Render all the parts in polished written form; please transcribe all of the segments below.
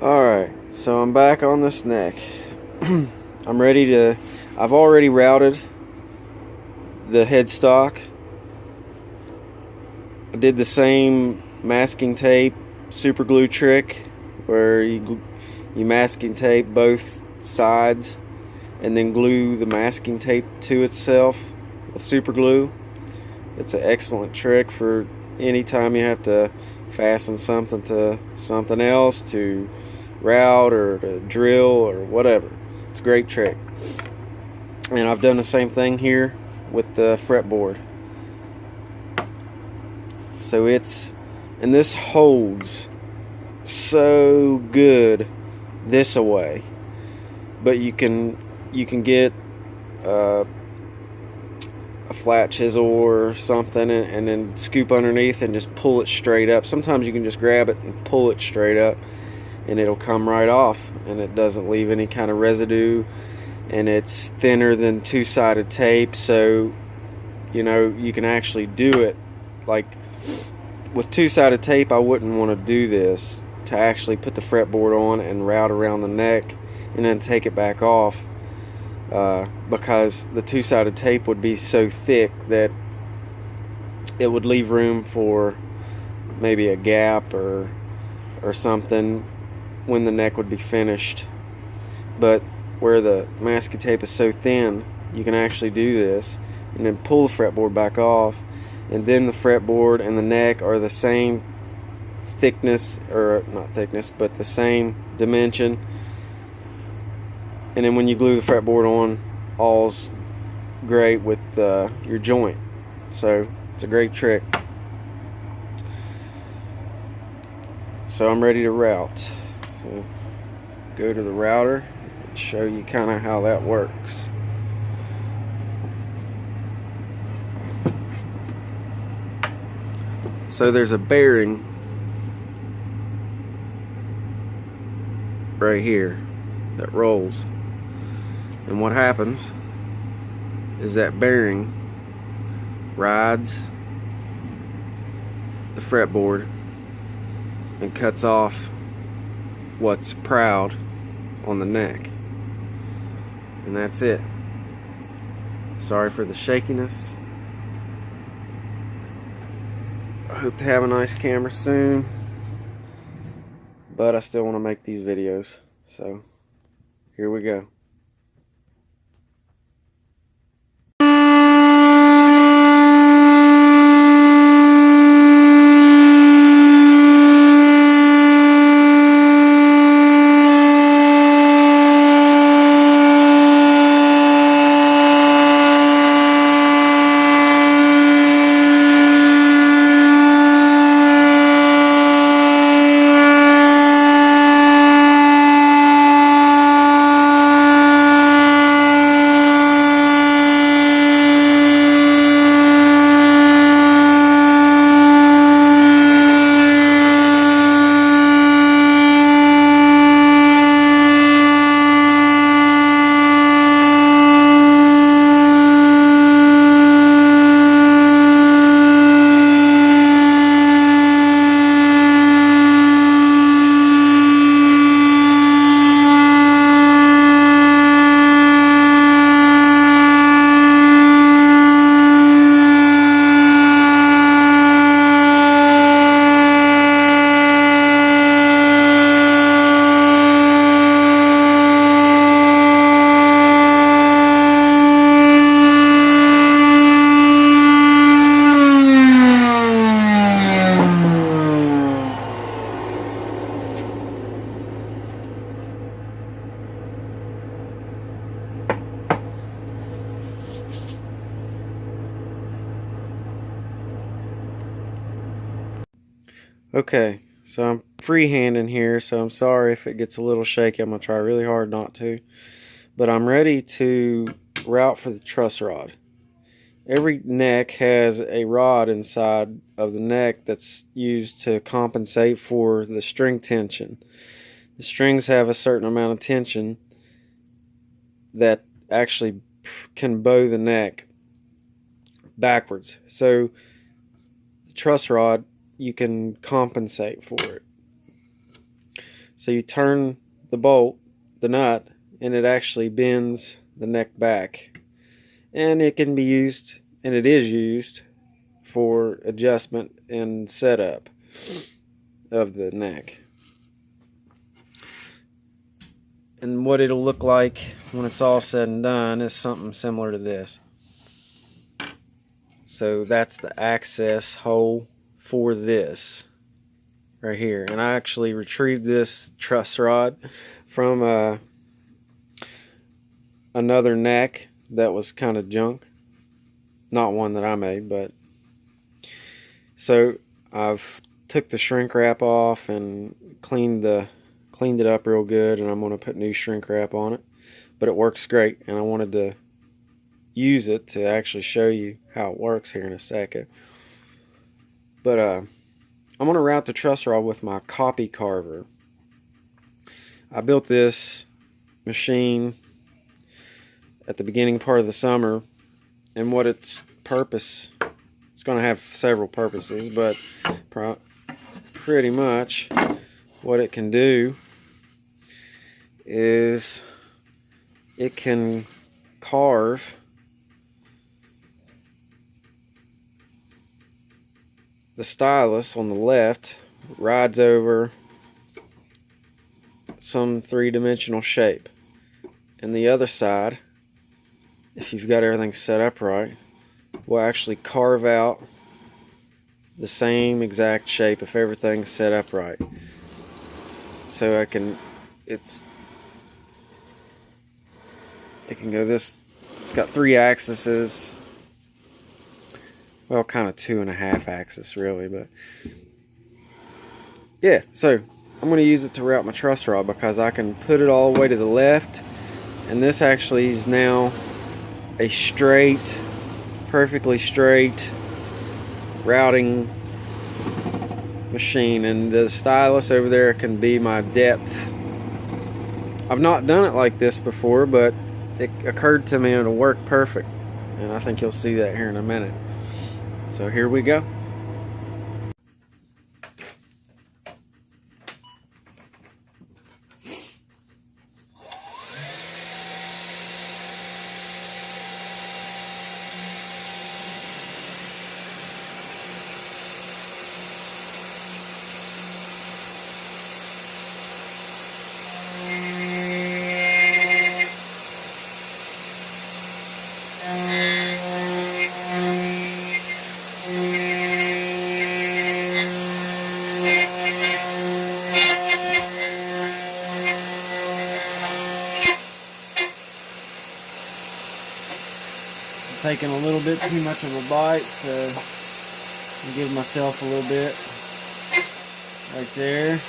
Alright, so I'm back on this neck. I'm ready to, I've already routed the headstock. I did the same masking tape super glue trick where you masking tape both sides and then glue the masking tape to itself with super glue. It's an excellent trick for any time you have to fasten something to something else, to route or to drill or whatever. It's a great trick. And I've done the same thing here with the fretboard. So and this holds so good this away, but you can get a flat chisel or something and then scoop underneath and just pull it straight up. Sometimes you can just grab it and pull it straight up and it'll come right off, and it doesn't leave any kind of residue, and it's thinner than two-sided tape, so you can actually do it. Like with two-sided tape, I wouldn't want to do this, to actually put the fretboard on and route around the neck and then take it back off, because the two-sided tape would be so thick that it would leave room for maybe a gap or something when the neck would be finished. But where the masking tape is so thin, you can actually do this and then pull the fretboard back off, and then the fretboard and the neck are the same thickness, or not thickness, but the same dimension, and then when you glue the fretboard on, all's great with your joint. So it's a great trick. So I'm ready to route. So go to the router and show you kind of how that works. So there's a bearing right here that rolls, and what happens is that bearing rides the fretboard and cuts off what's proud on the neck, and that's it. Sorry for the shakiness. I hope to have a nice camera soon, but I still want to make these videos, so here we go. Okay, so I'm freehanding here, so I'm sorry if it gets a little shaky. I'm going to try really hard not to. But I'm ready to route for the truss rod. Every neck has a rod inside of the neck that's used to compensate for the string tension. The strings have a certain amount of tension that actually can bow the neck backwards. So the truss rod, you can compensate for it. So you turn the bolt, the nut, and it actually bends the neck back. And it can be used, and it is used, for adjustment and setup of the neck. And what it'll look like when it's all said and done is something similar to this. So that's the access hole for this right here. And I actually retrieved this truss rod from another neck that was kind of junk. Not one that I made, but so I've took the shrink wrap off and cleaned it up real good, and I'm going to put new shrink wrap on it. But it works great, and I wanted to use it to actually show you how it works here in a second. But I'm going to route the truss rod with my copy carver. I built this machine at the beginning part of the summer, and what its purpose, it's going to have several purposes, but pretty much what it can do is it can carve the stylus on the left, rides over some three-dimensional shape, and the other side, if you've got everything set up right, will actually carve out the same exact shape if everything's set up right. So it can go this, it's got 3 axes, well, kind of 2.5 axes really, but yeah. So I'm going to use it to route my truss rod because I can put it all the way to the left, and this actually is now a straight, perfectly straight routing machine, and the stylus over there can be my depth. I've not done it like this before, but it occurred to me it'll work perfect, and I think you'll see that here in a minute. So here we go. Taking a little bit too much of a bite, so I'll give myself a little bit right there.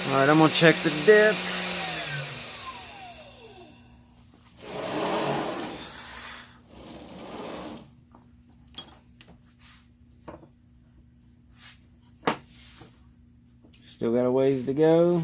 Alright, I'm gonna check the depth. Still got a ways to go.